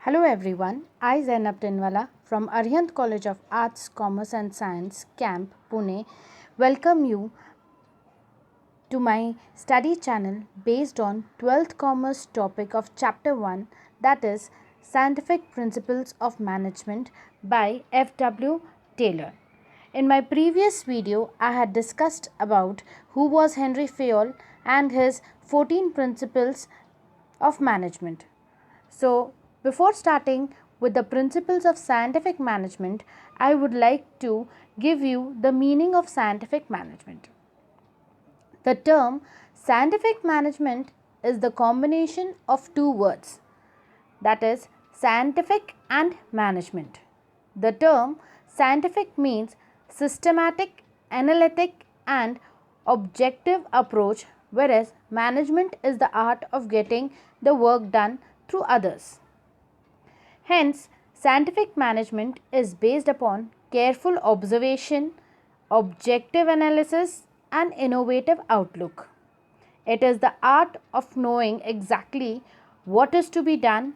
Hello everyone, I Zainab Tinwala from Arihant College of Arts, Commerce and Science, Camp, Pune, welcome you to my study channel based on 12th Commerce topic of Chapter 1, that is Scientific Principles of Management by F.W. Taylor. In my previous video, I had discussed about who was Henry Fayol and his 14 principles of management. So, before starting with the principles of scientific management, I would like to give you the meaning of scientific management. The term scientific management is the combination of two words, that is, scientific and management. The term scientific means systematic, analytic, and objective approach, whereas management is the art of getting the work done through others. Hence, scientific management is based upon careful observation, objective analysis, and innovative outlook. It is the art of knowing exactly what is to be done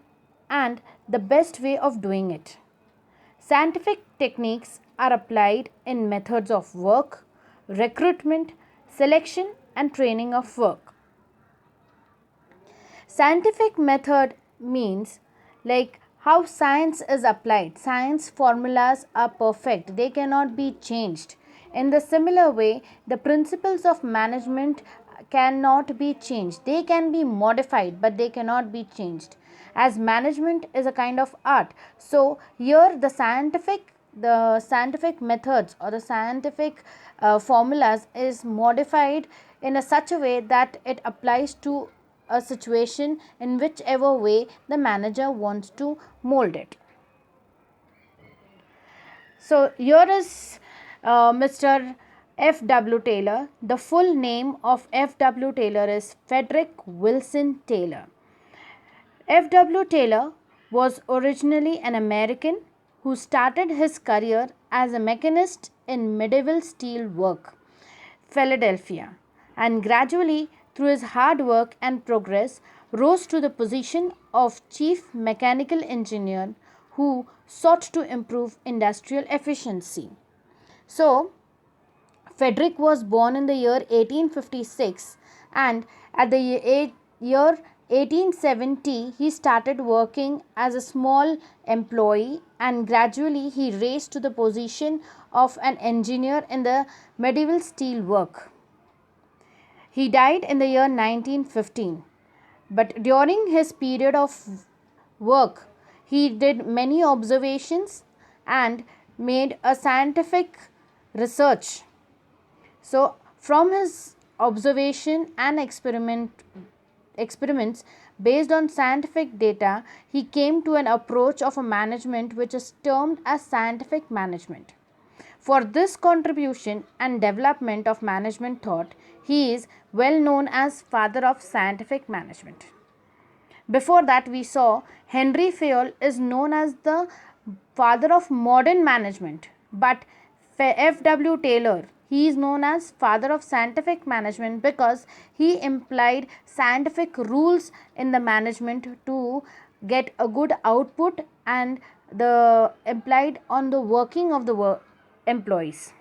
and the best way of doing it. Scientific techniques are applied in methods of work, recruitment, selection, and training of work. Scientific method means like how science is applied. Science formulas are perfect, they cannot be changed. In the similar way, the principles of management cannot be changed. They can be modified, but they cannot be changed. As management is a kind of art, so here the scientific methods or the scientific formulas is modified in a such a way that it applies to a situation in whichever way the manager wants to mold it. So here is Mr. F.W. Taylor. The full name of F.W. Taylor is Frederick Wilson Taylor. F.W. Taylor was originally an American who started his career as a machinist in medieval steel work, Philadelphia, and gradually, through his hard work and progress, rose to the position of chief mechanical engineer who sought to improve industrial efficiency. So, Frederick was born in the year 1856, and at the year 1870 he started working as a small employee, and gradually he raised to the position of an engineer in the medieval steel work. He died in the year 1915, but during his period of work he did many observations and made a scientific research. So, from his observation and experiments based on scientific data, he came to an approach of a management which is termed as scientific management. For this contribution and development of management thought, he is well known as father of scientific management. Before that, we saw Henry Fayol is known as the father of modern management, but F.W. Taylor, he is known as father of scientific management because he implied scientific rules in the management to get a good output and the implied on the working of the employees.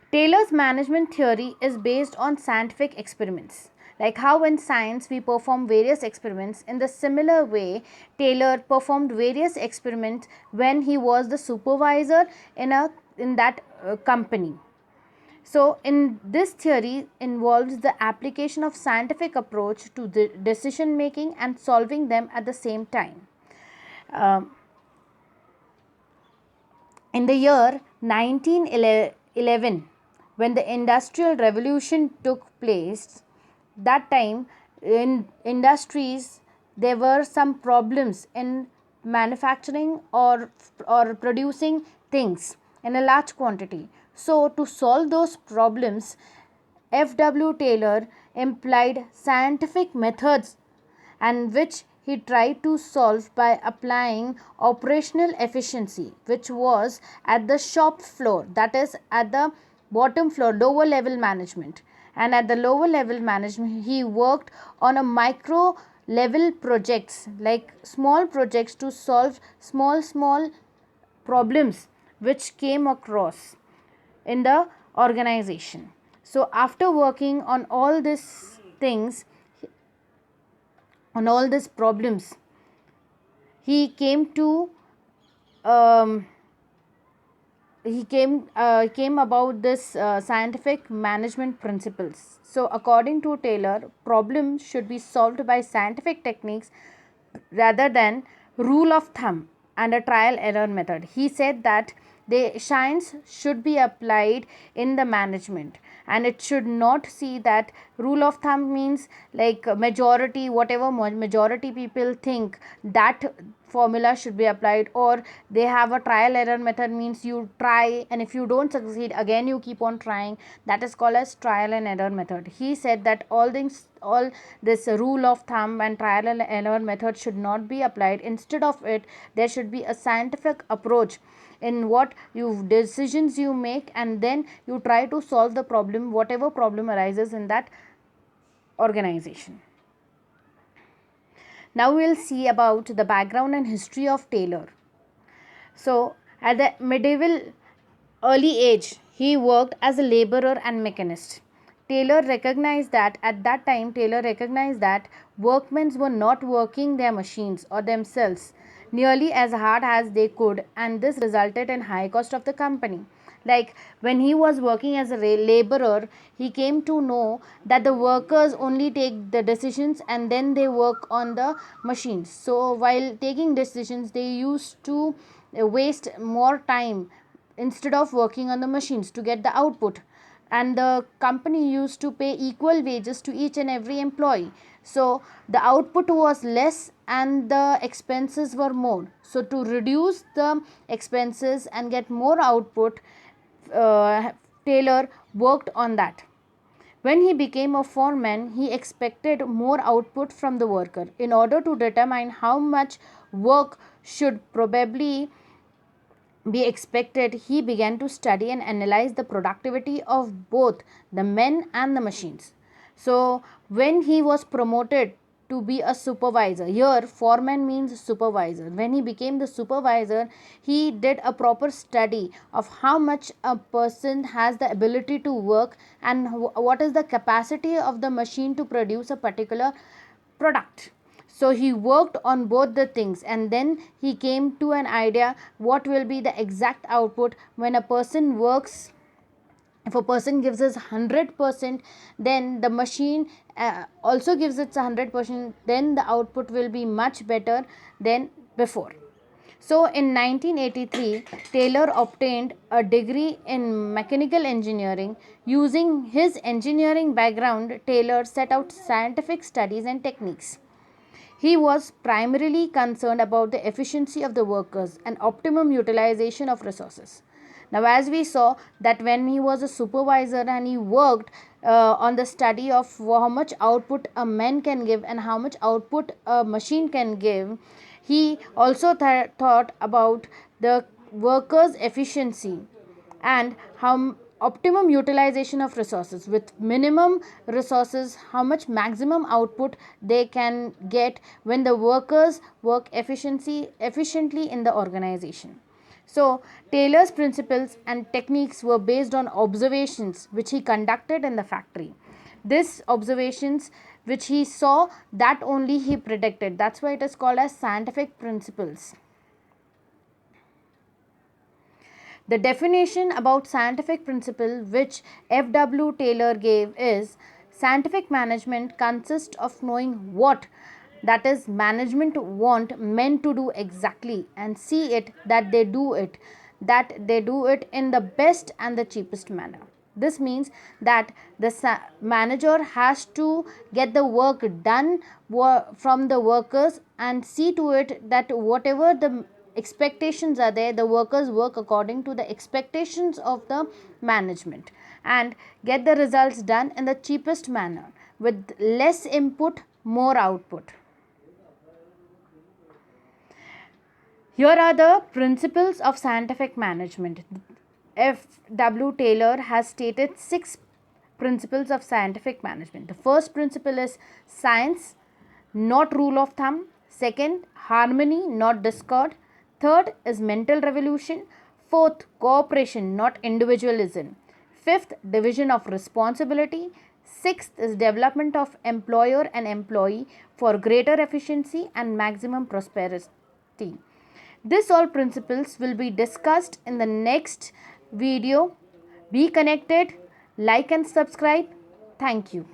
Taylor's management theory is based on scientific experiments. Like how in science we perform various experiments, in the similar way, Taylor performed various experiments when he was the supervisor in that company. So, in this theory involves the application of scientific approach to the decision making and solving them at the same time. In the year 1911, when the industrial revolution took place, that time in industries there were some problems in manufacturing or producing things in a large quantity. So to solve those problems, F.W. Taylor employed scientific methods and which he tried to solve by applying operational efficiency, which was at the shop floor, that is at the bottom floor, lower level management. And at the lower level management, he worked on a micro level projects, like small projects to solve small problems which came across in the organization. So after working on all these things, on all these problems, he um, came about this scientific management principles. So according to Taylor, problems should be solved by scientific techniques rather than rule of thumb and a trial error method. He said that the science should be applied in the management, and it should not see that rule of thumb means like majority, whatever majority people think, that formula should be applied, or they have a trial error method means you try, and if you don't succeed again you keep on trying. That is called as trial and error method. He said that all this rule of thumb and trial and error method should not be applied. Instead of it, there should be a scientific approach in what you decisions you make, and then you try to solve the problem, whatever problem arises in that organization. Now we will see about the background and history of Taylor. So at the medieval early age, he worked as a laborer and mechanist. Taylor recognized that workmen were not working their machines or themselves nearly as hard as they could, and this resulted in high cost of the company. Like when he was working as a laborer, he came to know that the workers only take the decisions and then they work on the machines. So while taking decisions, they used to waste more time instead of working on the machines to get the output. And the company used to pay equal wages to each and every employee, so the output was less and the expenses were more. So to reduce the expenses and get more output, uh, Taylor worked on that. When he became a foreman, he expected more output from the worker. In order to determine how much work should probably be expected, he began to study and analyze the productivity of both the men and the machines. So, when he was promoted to be a supervisor, here foreman means supervisor. When he became the supervisor, he did a proper study of how much a person has the ability to work and what is the capacity of the machine to produce a particular product. So he worked on both the things, and then he came to an idea what will be the exact output when a person works. If a person gives us 100%, then the machine also gives its 100%, then the output will be much better than before. So in 1983, Taylor obtained a degree in mechanical engineering. Using his engineering background, Taylor set out scientific studies and techniques. He was primarily concerned about the efficiency of the workers and optimum utilization of resources. Now, as we saw that when he was a supervisor and he worked on the study of how much output a man can give and how much output a machine can give, he also thought about the workers' efficiency and how optimum utilization of resources with minimum resources, how much maximum output they can get when the workers work efficiently in the organization. So Taylor's principles and techniques were based on observations which he conducted in the factory. These observations which he saw, that only he predicted. That's why it is called as scientific principles. The definition about scientific principle which F.W. Taylor gave is: scientific management consists of knowing what, that is management, want men to do exactly and see it that they do it in the best and the cheapest manner. This means that the manager has to get the work done from the workers and see to it that whatever the expectations are there, the workers work according to the expectations of the management and get the results done in the cheapest manner with less input, more output. Here are the principles of scientific management. F. W. Taylor has stated 6 principles of scientific management. The first principle is science, not rule of thumb. Second, harmony, not discord. Third is mental revolution. Fourth, cooperation, not individualism. Fifth, division of responsibility. Sixth is development of employer and employee for greater efficiency and maximum prosperity. This all principles will be discussed in the next video. Be connected, like and subscribe. Thank you.